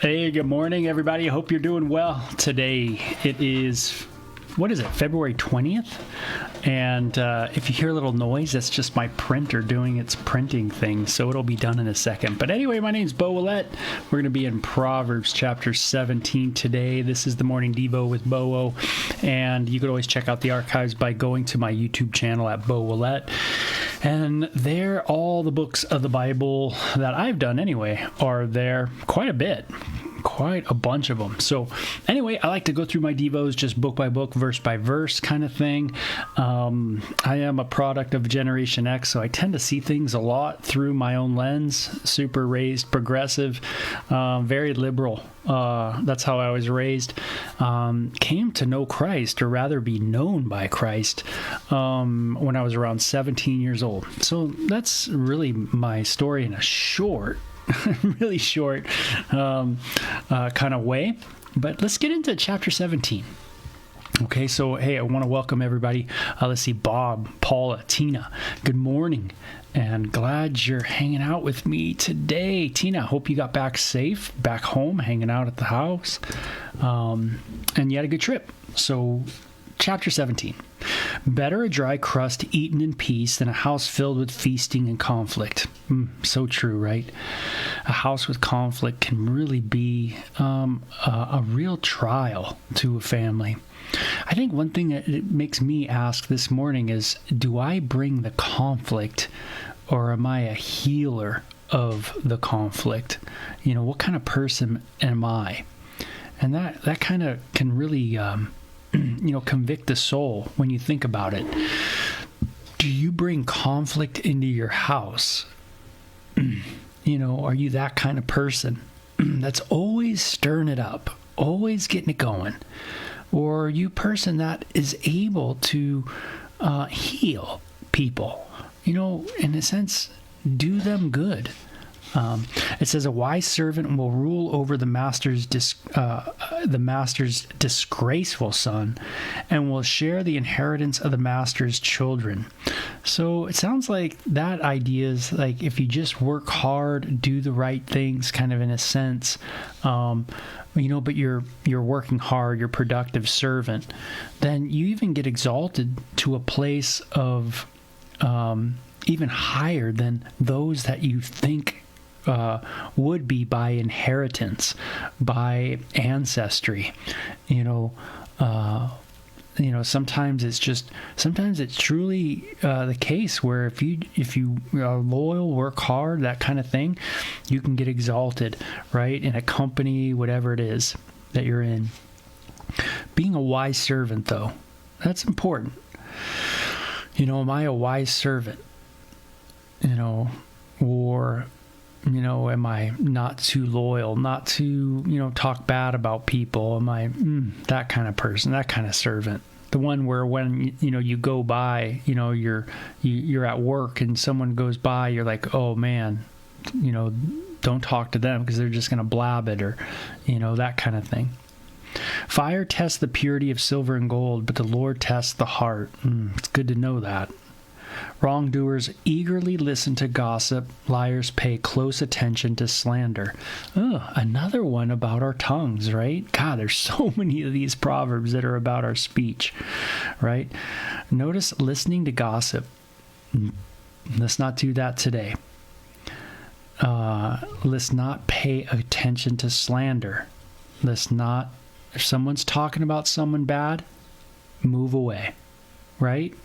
Hey, good morning, everybody. Hope you're doing well. Today it is, February 20th? And if you hear a little noise, that's just my printer doing its printing thing, so it'll be done in a second. But anyway, my name's Bo Willett. We're going to be in Proverbs chapter 17 today. This is the Morning Devo with Bo-O, and you could always check out the archives by going to my YouTube channel at Bo Willett. And there, all the books of the Bible that I've done anyway are there, quite a bit. Quite a bunch of them. So anyway, I like to go through my Devos just book by book, verse by verse kind of thing. I am a product of Generation X, so I tend to see things a lot through my own lens. Super raised, progressive, very liberal. That's how I was raised. Came to know Christ, or rather be known by Christ, when I was around 17 years old. So that's really my story in a really short kind of way. But let's get into chapter 17. Okay, so hey, I want to welcome everybody. Let's see, Bob, Paula, Tina, good morning, and glad you're hanging out with me today. Tina, hope you got back safe, back home, hanging out at the house, and you had a good trip. So chapter 17. Better a dry crust eaten in peace than a house filled with feasting and conflict. So true, right? A house with conflict can really be a real trial to a family. I think one thing that it makes me ask this morning is, do I bring the conflict, or am I a healer of the conflict? You know, what kind of person am I? And that kind of can really convict the soul when you think about it. Do you bring conflict into your house? Are you that kind of person that's always stirring it up, always getting it going? Or are you a person that is able to heal people? In a sense, do them good. It says a wise servant will rule over the master's disgraceful son, and will share the inheritance of the master's children. So it sounds like that idea is like, if you just work hard, do the right things, kind of in a sense, but you're working hard, you're a productive servant, then you even get exalted to a place of even higher than those that you think would be by inheritance, by ancestry. Sometimes it's truly the case where if you are loyal, work hard, that kind of thing, you can get exalted, right? In a company, whatever it is that you're in. Being a wise servant, though, that's important. Am I a wise servant? Or am I not too loyal, not to, talk bad about people? Am I that kind of person, that kind of servant? The one where when, you go by, you're at work and someone goes by, you're like, oh man, don't talk to them because they're just going to blab it, or, that kind of thing. Fire tests the purity of silver and gold, but the Lord tests the heart. It's good to know that. Wrongdoers eagerly listen to gossip. Liars pay close attention to slander. Another one about our tongues, right? God, there's so many of these proverbs that are about our speech, right? Notice listening to gossip. Let's not do that today. Let's not pay attention to slander. If someone's talking about someone bad, move away, right?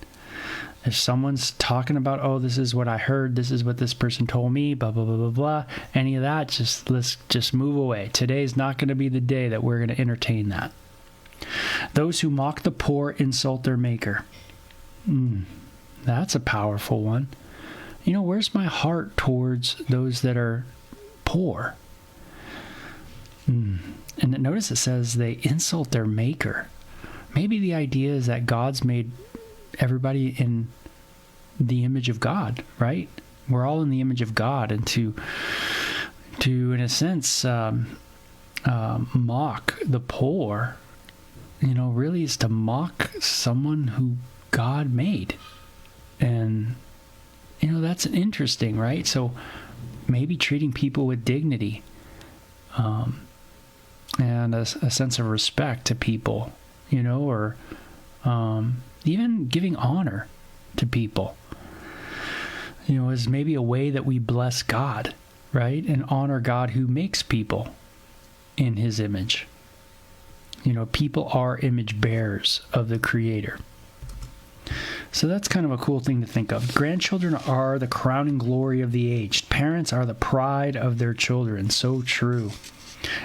If someone's talking about, oh, this is what I heard, this is what this person told me, blah, blah, blah, blah, blah, any of that, let's just move away. Today's not going to be the day that we're going to entertain that. Those who mock the poor insult their maker. That's a powerful one. Where's my heart towards those that are poor? And notice it says they insult their maker. Maybe the idea is that God's made everybody in the image of God, right? We're all in the image of God, and to in a sense mock the poor, really is to mock someone who God made. And that's interesting, right? So maybe treating people with dignity, and a sense of respect to people, or even giving honor to people, is maybe a way that we bless God, right? And honor God who makes people in his image. People are image bearers of the Creator. So that's kind of a cool thing to think of. Grandchildren are the crowning glory of the aged. Parents are the pride of their children. So true.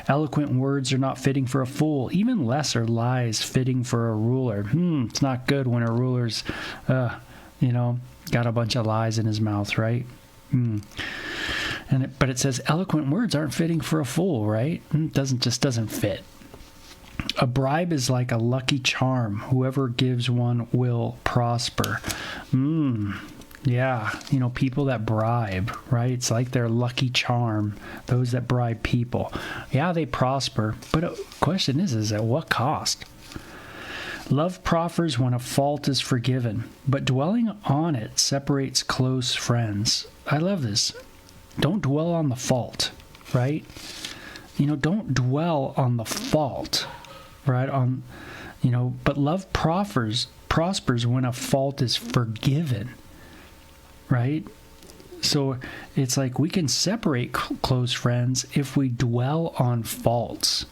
Eloquent words are not fitting for a fool. Even less are lies fitting for a ruler. It's not good when a ruler's, got a bunch of lies in his mouth, right? But it says eloquent words aren't fitting for a fool, right? It doesn't fit. A bribe is like a lucky charm. Whoever gives one will prosper. Yeah, people that bribe, right? It's like their lucky charm. Those that bribe people. Yeah, they prosper. But the question is at what cost? Love proffers when a fault is forgiven, but dwelling on it separates close friends. I love this. Don't dwell on the fault, right? Don't dwell on the fault. Right on, but love prospers when a fault is forgiven, right? So it's like we can separate close friends if we dwell on faults.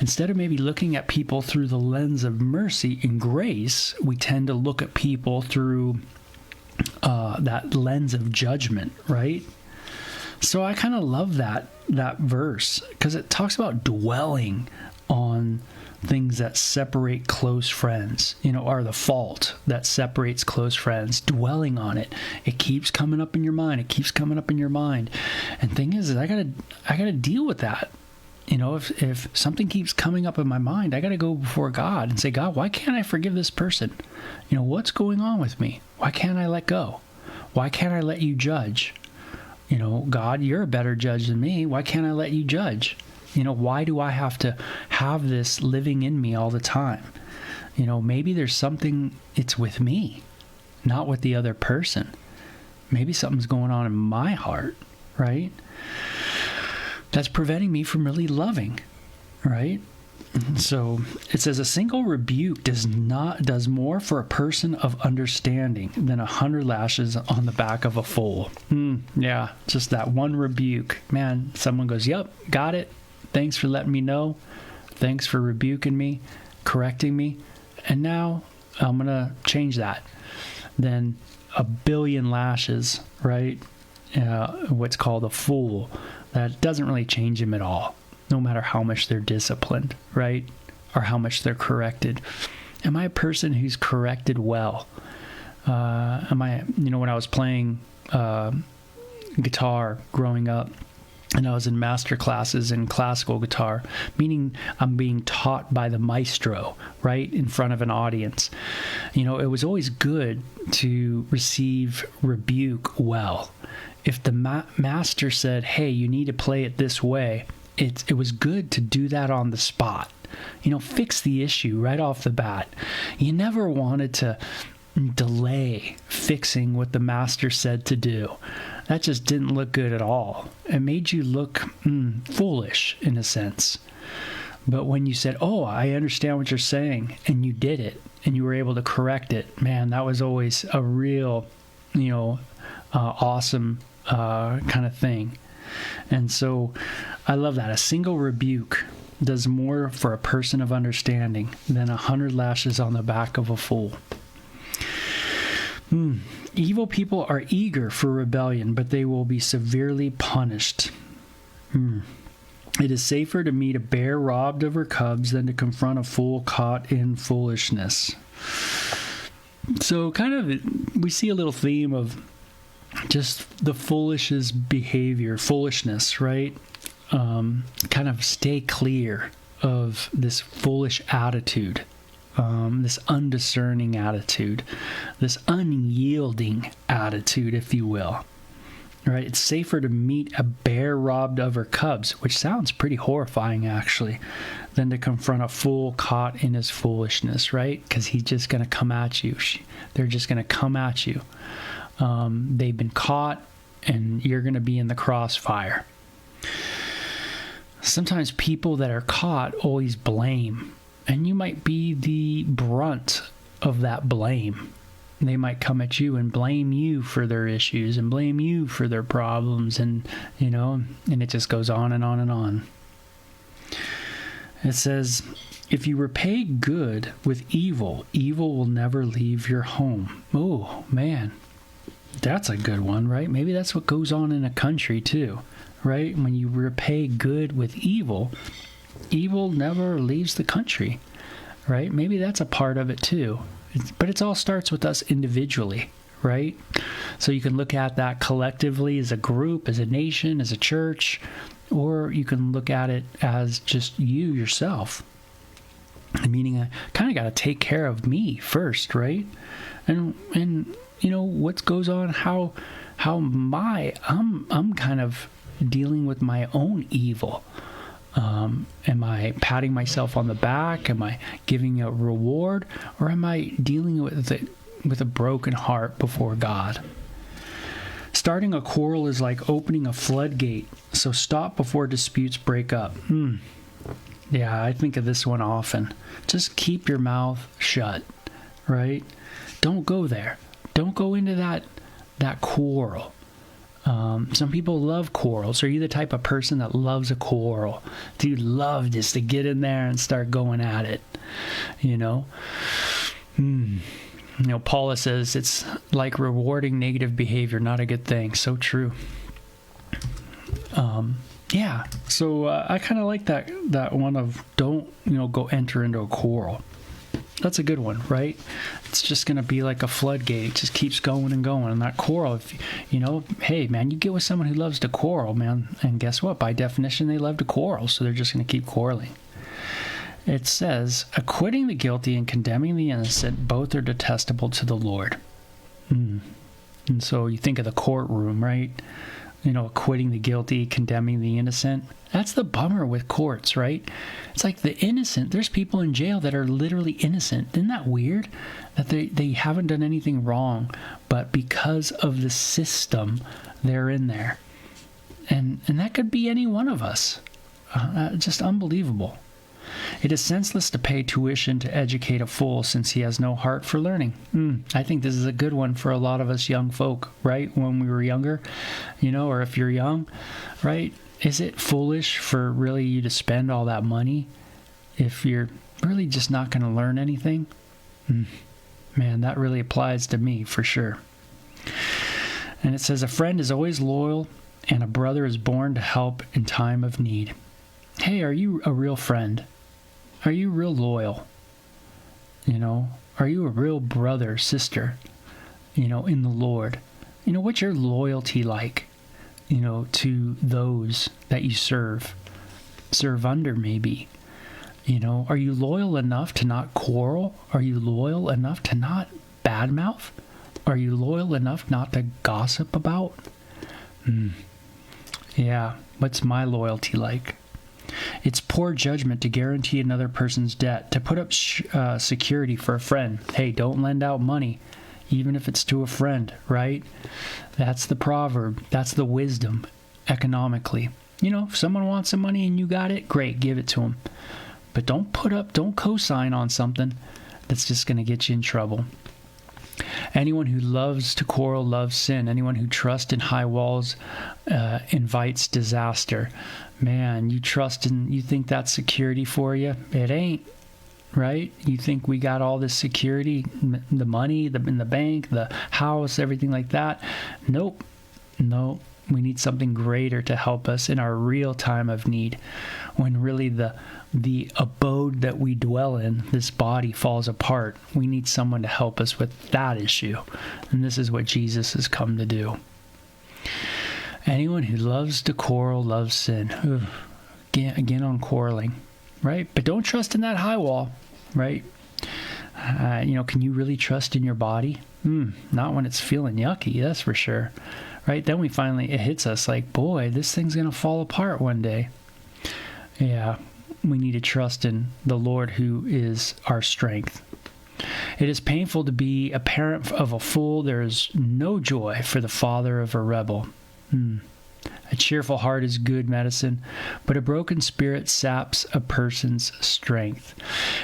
Instead of maybe looking at people through the lens of mercy and grace, we tend to look at people through that lens of judgment, right? So I kind of love that verse because it talks about dwelling on things that separate close friends, are the fault that separates close friends, dwelling on it. It keeps coming up in your mind. And thing is I gotta deal with that. If something keeps coming up in my mind, I gotta go before God and say, God, why can't I forgive this person? What's going on with me? Why can't I let go? Why can't I let you judge? God, you're a better judge than me. Why can't I let you judge? Why do I have to have this living in me all the time? Maybe there's something, it's with me, not with the other person. Maybe something's going on in my heart, right? That's preventing me from really loving, right? So it says a single rebuke does more for a person of understanding than 100 lashes on the back of a fool. Yeah, just that one rebuke. Man, someone goes, yep, got it. Thanks for letting me know. Thanks for rebuking me, correcting me. And now I'm going to change that. Then 1 billion lashes, right? What's called a fool. That doesn't really change him at all, no matter how much they're disciplined, right? Or how much they're corrected. Am I a person who's corrected well? When I was playing guitar growing up, and I was in master classes in classical guitar, meaning I'm being taught by the maestro, right, in front of an audience. It was always good to receive rebuke well. If the master said, hey, you need to play it this way, it was good to do that on the spot. Fix the issue right off the bat. You never wanted to delay fixing what the master said to do. That just didn't look good at all. It made you look foolish in a sense. But when you said, oh, I understand what you're saying, and you did it, and you were able to correct it, man, that was always a real, awesome kind of thing. And so I love that. A single rebuke does more for a person of understanding than 100 lashes on the back of a fool. Evil people are eager for rebellion, but they will be severely punished. It is safer to meet a bear robbed of her cubs than to confront a fool caught in foolishness. So we see a little theme of just the foolishness, right? Kind of stay clear of this foolish attitude. This undiscerning attitude, this unyielding attitude, if you will. Right? It's safer to meet a bear robbed of her cubs, which sounds pretty horrifying, actually, than to confront a fool caught in his foolishness, right? Because he's just going to come at you. They're just going to come at you. They've been caught, and you're going to be in the crossfire. Sometimes people that are caught always blame, and you might be the brunt of that blame. They might come at you and blame you for their issues and blame you for their problems, and and it just goes on and on and on. It says, if you repay good with evil, evil will never leave your home. Oh, man. That's a good one, right? Maybe that's what goes on in a country too, right? When you repay good with evil, evil never leaves the country, right? Maybe that's a part of it too. But it all starts with us individually, right? So you can look at that collectively as a group, as a nation, as a church, or you can look at it as just you yourself. Meaning I kind of got to take care of me first, right? And what goes on, how I'm kind of dealing with my own evil. Am I patting myself on the back? Am I giving a reward? Or am I dealing with it with a broken heart before God? Starting a quarrel is like opening a floodgate, so stop before disputes break up. Yeah, I think of this one often. Just keep your mouth shut, right? Don't go there. Don't go into that quarrel. Some people love quarrels. Are you the type of person that loves a quarrel? Do you love just to get in there and start going at it? Paula says it's like rewarding negative behavior, not a good thing. So true. Yeah. So I kind of like that one of don't go enter into a quarrel. That's a good one, right? It's just going to be like a floodgate. It just keeps going and going. And that quarrel, if hey, man, you get with someone who loves to quarrel, man, and guess what? By definition, they love to quarrel, so they're just going to keep quarreling. It says, acquitting the guilty and condemning the innocent, both are detestable to the Lord. And so you think of the courtroom, right? Acquitting the guilty, condemning the innocent. That's the bummer with courts, right? It's like the innocent. There's people in jail that are literally innocent. Isn't that weird? That they haven't done anything wrong, but because of the system, they're in there. And that could be any one of us. Just unbelievable. It is senseless to pay tuition to educate a fool since he has no heart for learning. I think this is a good one for a lot of us young folk, right? When we were younger, or if you're young, right? Is it foolish for really you to spend all that money if you're really just not going to learn anything? Man, that really applies to me for sure. And it says, a friend is always loyal and a brother is born to help in time of need. Hey, are you a real friend? Are you real loyal? Are you a real brother, sister, in the Lord? What's your loyalty like, to those that you serve under maybe? Are you loyal enough to not quarrel? Are you loyal enough to not badmouth? Are you loyal enough not to gossip about? Yeah, what's my loyalty like? It's poor judgment to guarantee another person's debt, to put up security for a friend. Hey, don't lend out money, even if it's to a friend, right? That's the proverb. That's the wisdom economically. If someone wants some money and you got it, great, give it to them. But don't co-sign on something that's just going to get you in trouble. Anyone who loves to quarrel loves sin. Anyone who trusts in high walls invites disaster. Man, you think that's security for you? It ain't, right? You think we got all this security, the money in the bank, the house, everything like that? Nope. We need something greater to help us in our real time of need, when really the abode that we dwell in, this body, falls apart. We need someone to help us with that issue. And this is what Jesus has come to do. Anyone who loves to quarrel loves sin. Again on quarreling, right? But don't trust in that high wall, right? Can you really trust in your body? Not when it's feeling yucky, that's for sure. Right? Then it hits us like, boy, this thing's going to fall apart one day. Yeah, we need to trust in the Lord who is our strength. It is painful to be a parent of a fool. There is no joy for the father of a rebel. A cheerful heart is good medicine, but a broken spirit saps a person's strength.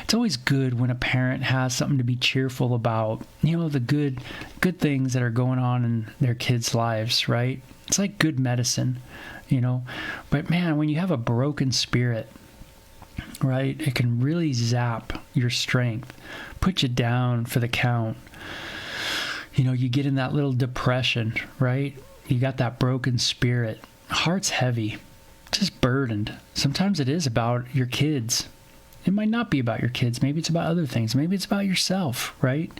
It's always good when a parent has something to be cheerful about, the good things that are going on in their kids' lives, right? It's like good medicine, But man, when you have a broken spirit, right, it can really zap your strength, put you down for the count. You get in that little depression, right? You got that broken spirit. Heart's heavy, just burdened. Sometimes it is about your kids. It might not be about your kids. Maybe it's about other things. Maybe it's about yourself, right?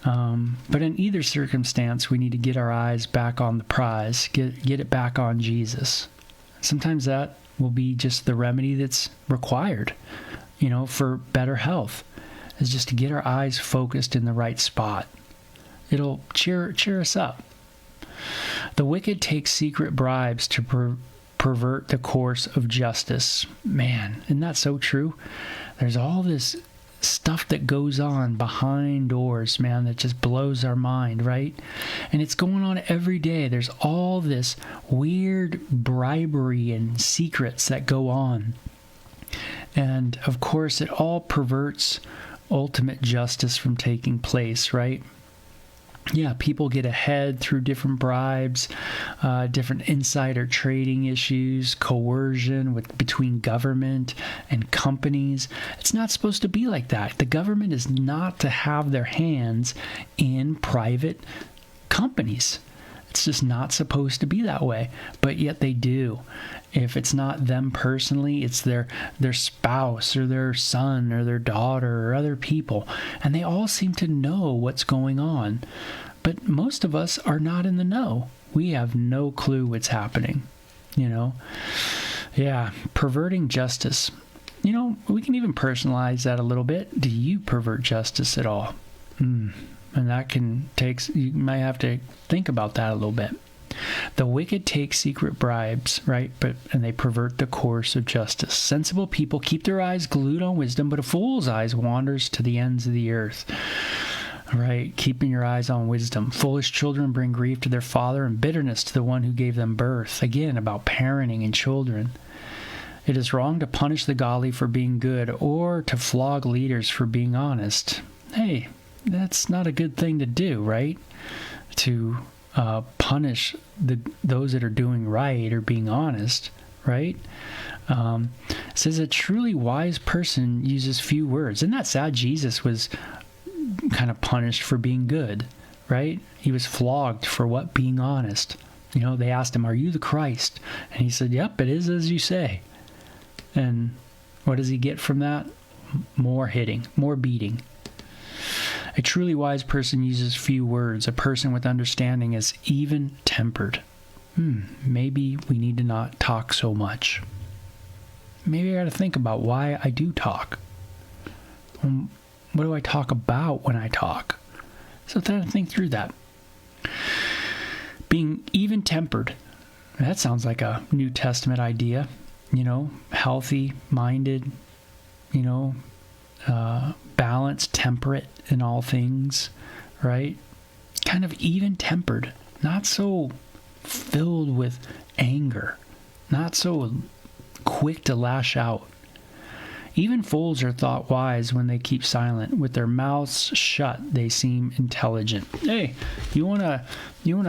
But in either circumstance, we need to get our eyes back on the prize, get it back on Jesus. Sometimes that will be just the remedy that's required, for better health, is just to get our eyes focused in the right spot. It'll cheer us up. The wicked take secret bribes to pervert the course of justice. Man, isn't that so true? There's all this stuff that goes on behind doors, man, that just blows our mind, right? And it's going on every day. There's all this weird bribery and secrets that go on. And of course, it all perverts ultimate justice from taking place, right? Yeah, people get ahead through different bribes, different insider trading issues, coercion between government and companies. It's not supposed to be like that. The government is not to have their hands in private companies. It's just not supposed to be that way, but yet they do. If it's not them personally, it's their spouse or their son or their daughter or other people, and they all seem to know what's going on. But most of us are not in the know. We have no clue what's happening, Yeah, perverting justice. We can even personalize that a little bit. Do you pervert justice at all? And that you might have to think about that a little bit. The wicked take secret bribes, right? And they pervert the course of justice. Sensible people keep their eyes glued on wisdom, but a fool's eyes wanders to the ends of the earth. Right? Keeping your eyes on wisdom. Foolish children bring grief to their father and bitterness to the one who gave them birth. Again, about parenting and children. It is wrong to punish the godly for being good or to flog leaders for being honest. Hey, that's not a good thing to do, right? To punish those that are doing right or being honest, right? It says a truly wise person uses few words. Isn't that sad? Jesus was kind of punished for being good, right? He was flogged for what? Being honest. They asked him, "Are you the Christ?" And he said, "Yep, it is as you say." And what does he get from that? More hitting, more beating. A truly wise person uses few words. A person with understanding is even-tempered. Maybe we need to not talk so much. Maybe I got to think about why I do talk. What do I talk about when I talk? So try to think through that. Being even-tempered. That sounds like a New Testament idea. Healthy-minded, balanced, temperate in all things, right? Kind of even-tempered, not so filled with anger, not so quick to lash out. Even fools are thought wise when they keep silent. With their mouths shut, they seem intelligent. Hey, you wanna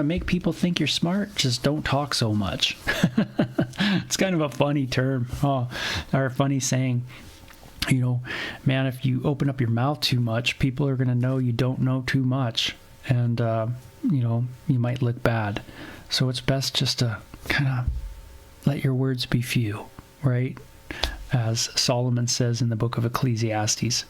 make people think you're smart? Just don't talk so much. It's kind of a funny term, or a funny saying. Man, if you open up your mouth too much, people are going to know you don't know too much. And, you might look bad. So it's best just to kind of let your words be few, right? As Solomon says in the book of Ecclesiastes.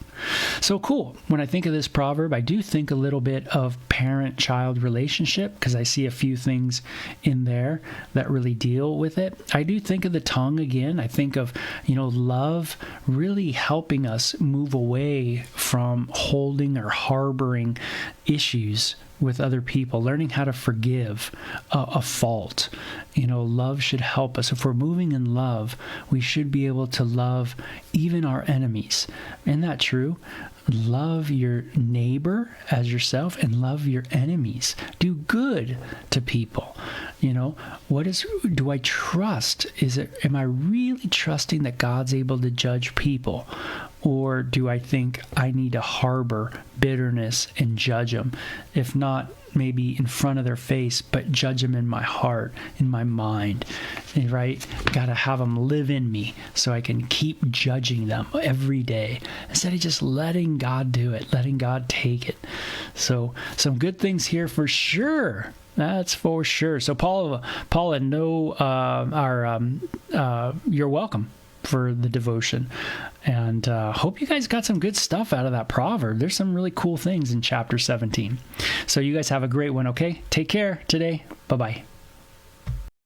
So cool. When I think of this proverb, I do think a little bit of parent-child relationship because I see a few things in there that really deal with it. I do think of the tongue again. I think of, love really helping us move away from holding or harboring issues with other people, learning how to forgive a fault. Love should help us. If we're moving in love, we should be able to love even our enemies. Isn't that true? Love your neighbor as yourself and love your enemies. Do good to people. Do I trust? Am I really trusting that God's able to judge people? Or do I think I need to harbor bitterness and judge them? If not, maybe in front of their face, but judge them in my heart, in my mind, right? Got to have them live in me so I can keep judging them every day instead of just letting God do it, letting God take it. So some good things here for sure. That's for sure. So Paula, you're welcome for the devotion, and hope you guys got some good stuff out of that proverb. There's some really cool things in chapter 17. So you guys have a great one. Okay, take care today. Bye-bye.